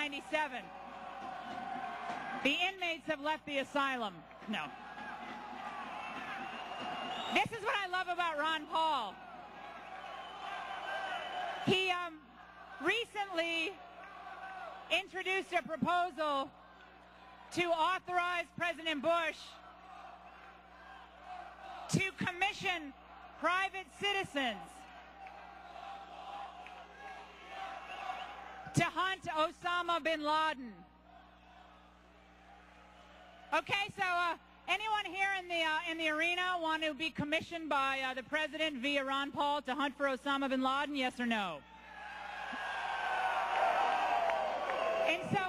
1997. The inmates have left the asylum. No. This is what I love about Ron Paul. He recently introduced a proposal to authorize President Bush to commission private citizens to hunt Osama bin Laden. Okay, so anyone here in the arena want to be commissioned by the president via Ron Paul to hunt for Osama bin Laden? Yes or no? And so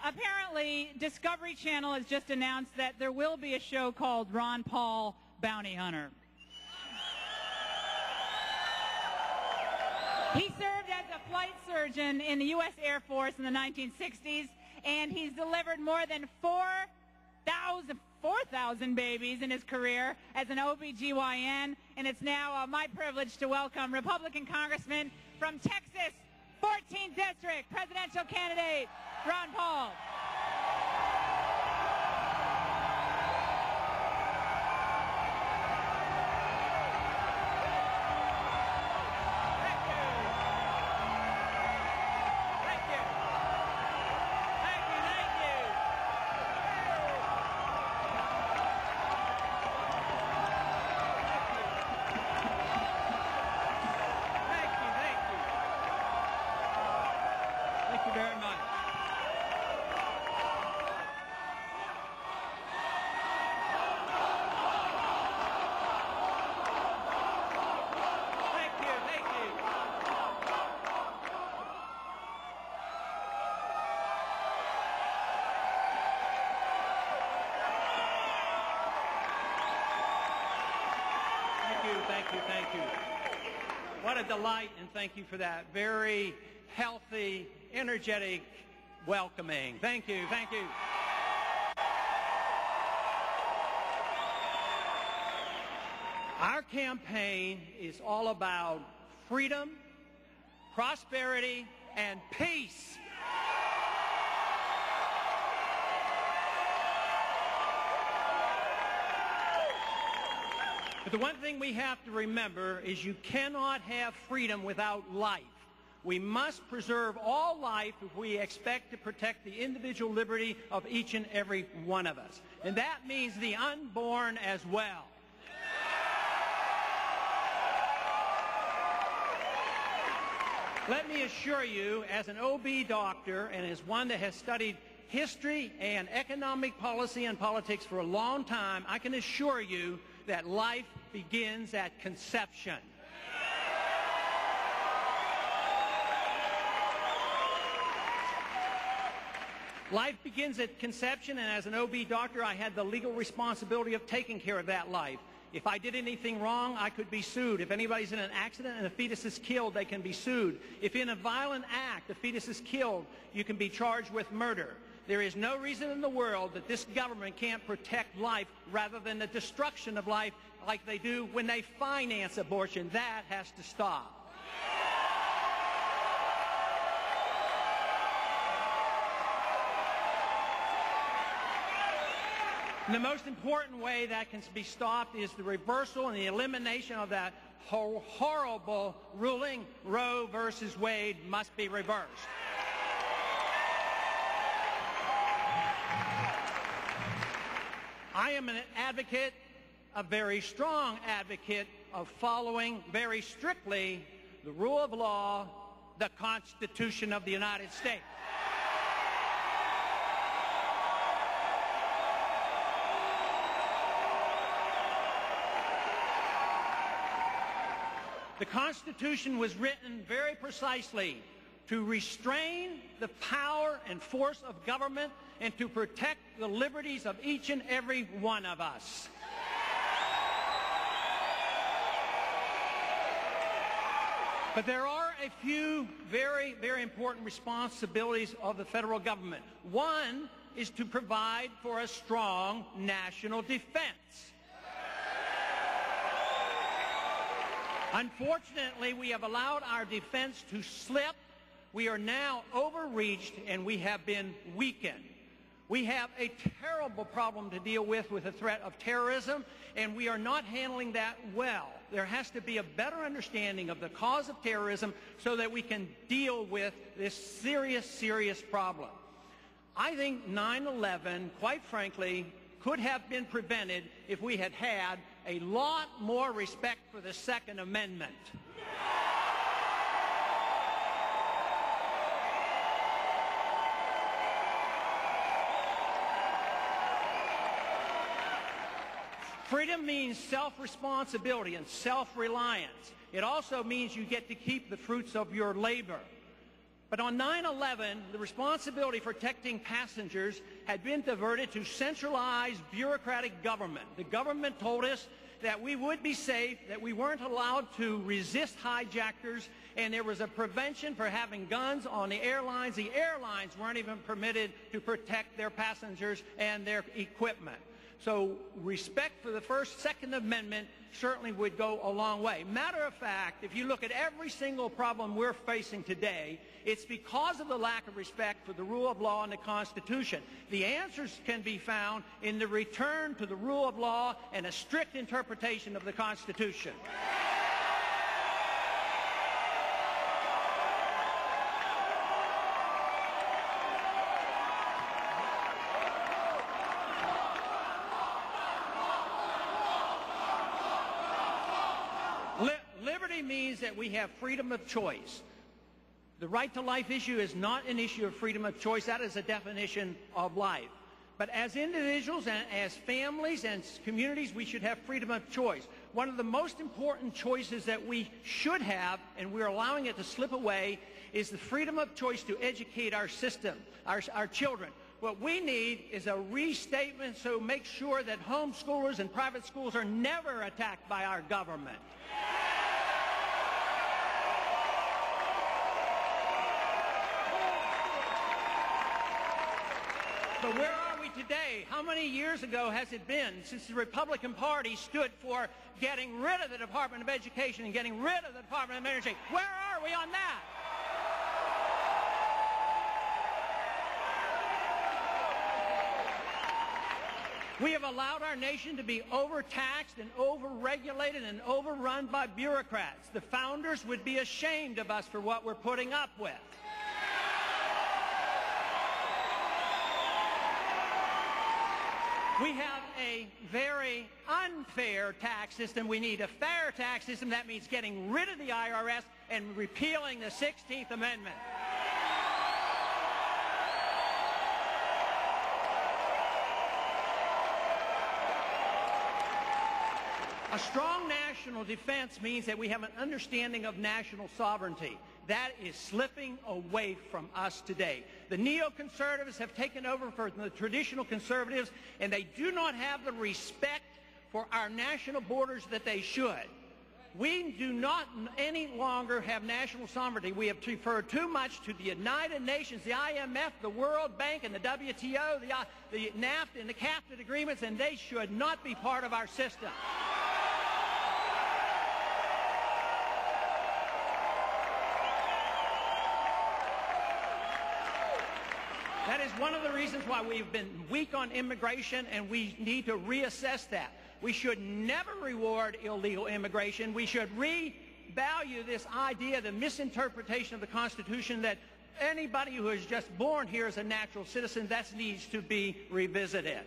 apparently Discovery Channel has just announced that there will be a show called Ron Paul Bounty Hunter. He served as a flight surgeon in the U.S. Air Force in the 1960s, and he's delivered more than 4,000 babies in his career as an OBGYN, and it's now my privilege to welcome Republican Congressman from Texas, 14th District, presidential candidate, Ron Paul. Thank you. What a delight, and thank you for that very healthy, energetic welcoming. Thank you, thank you. Our campaign is all about freedom, prosperity, and peace. But the one thing we have to remember is you cannot have freedom without life. We must preserve all life if we expect to protect the individual liberty of each and every one of us. And that means the unborn as well. Let me assure you, as an OB doctor and as one that has studied history and economic policy and politics for a long time, I can assure you that life begins at conception. Life begins at conception, and as an OB doctor, I had the legal responsibility of taking care of that life. If I did anything wrong, I could be sued. If anybody's in an accident and a fetus is killed, they can be sued. If in a violent act a fetus is killed, you can be charged with murder. There is no reason in the world that this government can't protect life rather than the destruction of life like they do when they finance abortion. That has to stop. And the most important way that can be stopped is the reversal and the elimination of that horrible ruling. Roe versus Wade must be reversed. I am an advocate, a very strong advocate, of following very strictly the rule of law, the Constitution of the United States. The Constitution was written very precisely to restrain the power and force of government and to protect the liberties of each and every one of us. But there are a few very, very important responsibilities of the federal government. One is to provide for a strong national defense. Unfortunately, we have allowed our defense to slip We are now overreached and we have been weakened. We have a terrible problem to deal with the threat of terrorism, and we are not handling that well. There has to be a better understanding of the cause of terrorism so that we can deal with this serious, serious problem. I think 9/11, quite frankly, could have been prevented if we had had a lot more respect for the Second Amendment. Freedom means self-responsibility and self-reliance. It also means you get to keep the fruits of your labor. But on 9/11, the responsibility for protecting passengers had been diverted to centralized bureaucratic government. The government told us that we would be safe, that we weren't allowed to resist hijackers, and there was a prevention for having guns on the airlines. The airlines weren't even permitted to protect their passengers and their equipment. So respect for the Second Amendment certainly would go a long way. Matter of fact, if you look at every single problem we're facing today, it's because of the lack of respect for the rule of law and the Constitution. The answers can be found in the return to the rule of law and a strict interpretation of the Constitution. Liberty means that we have freedom of choice. The right to life issue is not an issue of freedom of choice. That is a definition of life. But as individuals and as families and communities, we should have freedom of choice. One of the most important choices that we should have, and we're allowing it to slip away, is the freedom of choice to educate our system, our children. What we need is a restatement so make sure that homeschoolers and private schools are never attacked by our government. But where are we today? How many years ago has it been since the Republican Party stood for getting rid of the Department of Education and getting rid of the Department of Energy? Where are we on that? We have allowed our nation to be overtaxed and overregulated and overrun by bureaucrats. The founders would be ashamed of us for what we're putting up with. We have a very unfair tax system. We need a fair tax system. That means getting rid of the IRS and repealing the 16th Amendment. A strong national defense means that we have an understanding of national sovereignty. That is slipping away from us today. The neoconservatives have taken over for the traditional conservatives, and they do not have the respect for our national borders that they should. We do not any longer have national sovereignty. We have referred too much to the United Nations, the IMF, the World Bank, and the WTO, the NAFTA and the CAFTA agreements, and they should not be part of our system. That is one of the reasons why we've been weak on immigration, and we need to reassess that. We should never reward illegal immigration. We should revalue this idea, the misinterpretation of the Constitution, that anybody who is just born here is a natural citizen. That needs to be revisited.